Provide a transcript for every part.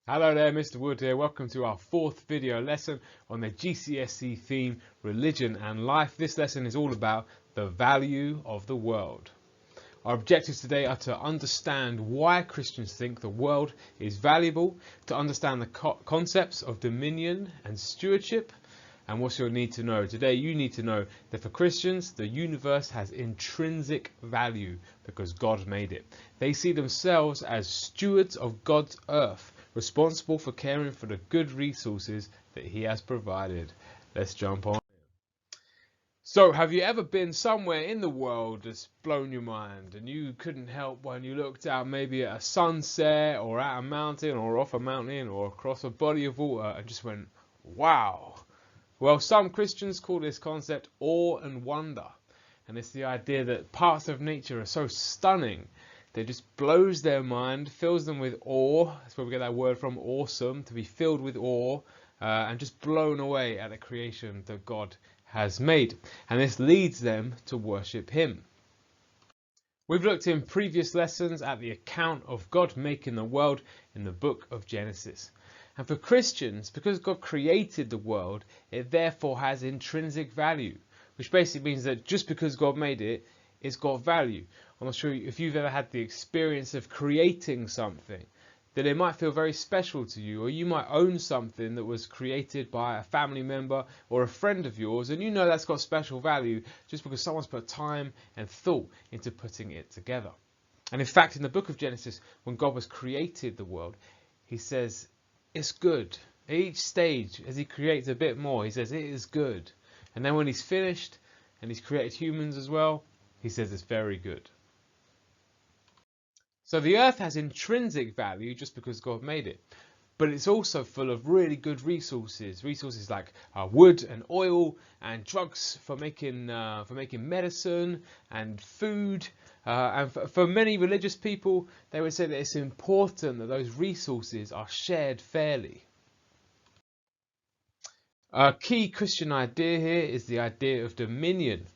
Hello there, Mr. Wood here. Welcome to our fourth video lesson on the GCSE theme, Religion and Life. This lesson is all about the value of the world. Our objectives today are to understand why Christians think the world is valuable, to understand the concepts of dominion and stewardship, and what you'll need to know. Today you need to know that for Christians, the universe has intrinsic value because God made it. They see themselves as stewards of God's earth, responsible for caring for the good resources that He has provided. Let's jump on. So, have you ever been somewhere in the world that's blown your mind and you couldn't help when you looked out maybe at a sunset or at a mountain or off a mountain or across a body of water and just went, wow? Well, some Christians call this concept awe and wonder. And it's the idea that parts of nature are so stunning that it just blows their mind, fills them with awe. That's where we get that word from, awesome, to be filled with awe and just blown away at the creation that God has made. And this leads them to worship Him. We've looked in previous lessons at the account of God making the world in the book of Genesis. And for Christians, because God created the world, it therefore has intrinsic value, which basically means that just because God made it, it's got value. I'm not sure if you've ever had the experience of creating something, that it might feel very special to you, or you might own something that was created by a family member or a friend of yours, and you know that's got special value just because someone's put time and thought into putting it together. And in fact, in the book of Genesis, when God was created the world, He says, it's good. At each stage, as He creates a bit more, He says, it is good. And then when He's finished, and He's created humans as well, He says it's very good. So the earth has intrinsic value just because God made it. But it's also full of really good resources. Resources like wood and oil and drugs for making medicine and food. And for many religious people, they would say that it's important that those resources are shared fairly. A key Christian idea here is the idea of dominion.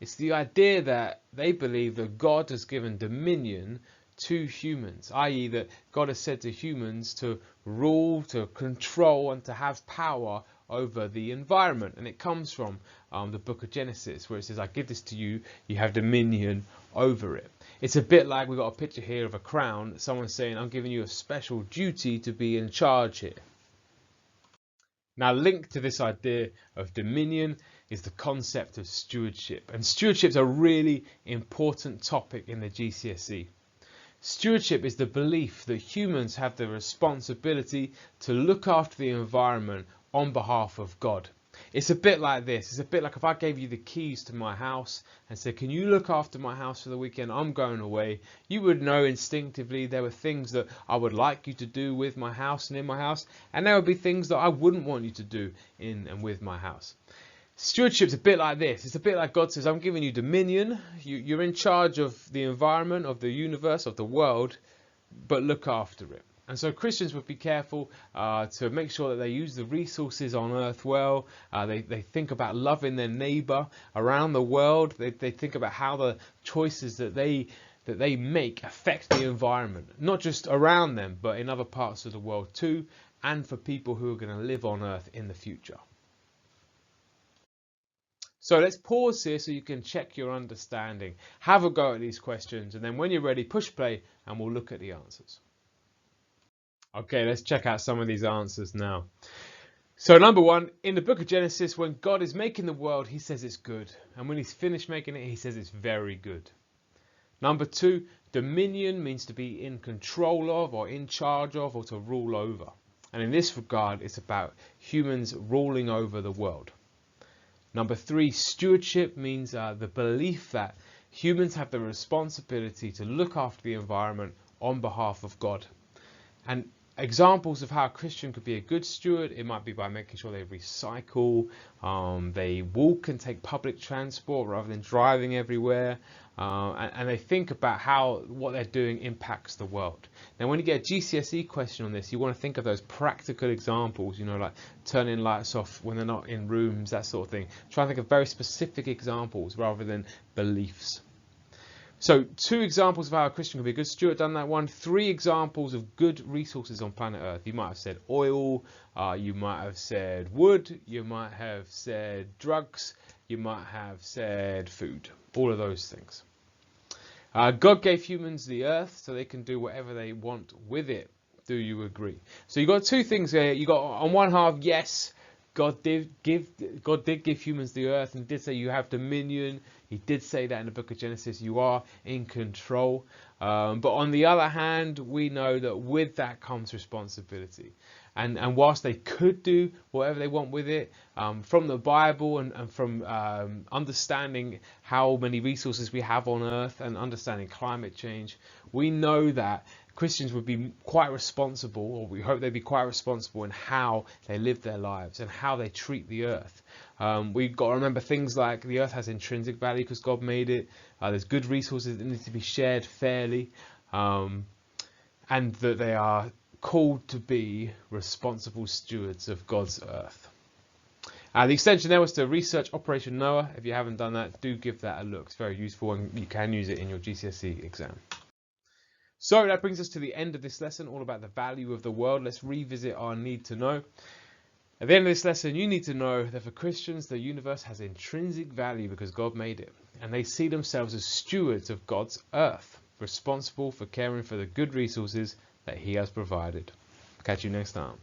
It's the idea that they believe that God has given dominion to humans, i.e. that God has said to humans to rule, to control and to have power over the environment. And it comes from the book of Genesis, where it says, I give this to you, you have dominion over it. It's a bit like we've got a picture here of a crown, someone's saying, I'm giving you a special duty to be in charge here. Now, linked to this idea of dominion is the concept of stewardship. And stewardship is a really important topic in the GCSE. Stewardship is the belief that humans have the responsibility to look after the environment on behalf of God. It's a bit like this. It's a bit like if I gave you the keys to my house and said, can you look after my house for the weekend? I'm going away. You would know instinctively there were things that I would like you to do with my house and in my house, and there would be things that I wouldn't want you to do in and with my house. Stewardship's a bit like this. It's a bit like God says, I'm giving you dominion. You're in charge of the environment, of the universe, of the world, but look after it. And so Christians would be careful to make sure that they use the resources on earth well. They think about loving their neighbour around the world. They think about how the choices that they make affect the environment, not just around them, but in other parts of the world too, and for people who are going to live on earth in the future. So let's pause here so you can check your understanding. Have a go at these questions, and then when you're ready, push play and we'll look at the answers. Okay, let's check out some of these answers now. So number one, in the book of Genesis, when God is making the world, He says it's good. And when He's finished making it, He says it's very good. Number two, dominion means to be in control of or in charge of or to rule over. And in this regard, it's about humans ruling over the world. Number three, stewardship means the belief that humans have the responsibility to look after the environment on behalf of God. And examples of how a Christian could be a good steward, it might be by making sure they recycle, they walk and take public transport rather than driving everywhere, and they think about how what they're doing impacts the world. Now when you get a GCSE question on this, you want to think of those practical examples, you know, like turning lights off when they're not in rooms, that sort of thing. Try and think of very specific examples rather than beliefs. So 2 examples of how a Christian can be a good steward, done that one. 3 examples of good resources on planet Earth. You might have said oil, you might have said wood, you might have said drugs, you might have said food. All of those things. God gave humans the earth so they can do whatever they want with it. Do you agree? So you got 2 things here. You got on one half, yes, God did give humans the earth and did say you have dominion. He did say that in the book of Genesis, you are in control. But on the other hand, we know that with that comes responsibility. And whilst they could do whatever they want with it, from the Bible and from understanding how many resources we have on earth and understanding climate change, we know that Christians would be quite responsible, or we hope they'd be quite responsible in how they live their lives and how they treat the earth. We've got to remember things like the earth has intrinsic value because God made it. There's good resources that need to be shared fairly, and that they are called to be responsible stewards of God's earth. The extension there was to research Operation Noah. If you haven't done that, do give that a look. It's very useful and you can use it in your GCSE exam. So that brings us to the end of this lesson, all about the value of the world. Let's revisit our need to know. At the end of this lesson, you need to know that for Christians, the universe has intrinsic value because God made it. And they see themselves as stewards of God's earth, responsible for caring for the good resources that He has provided. Catch you next time.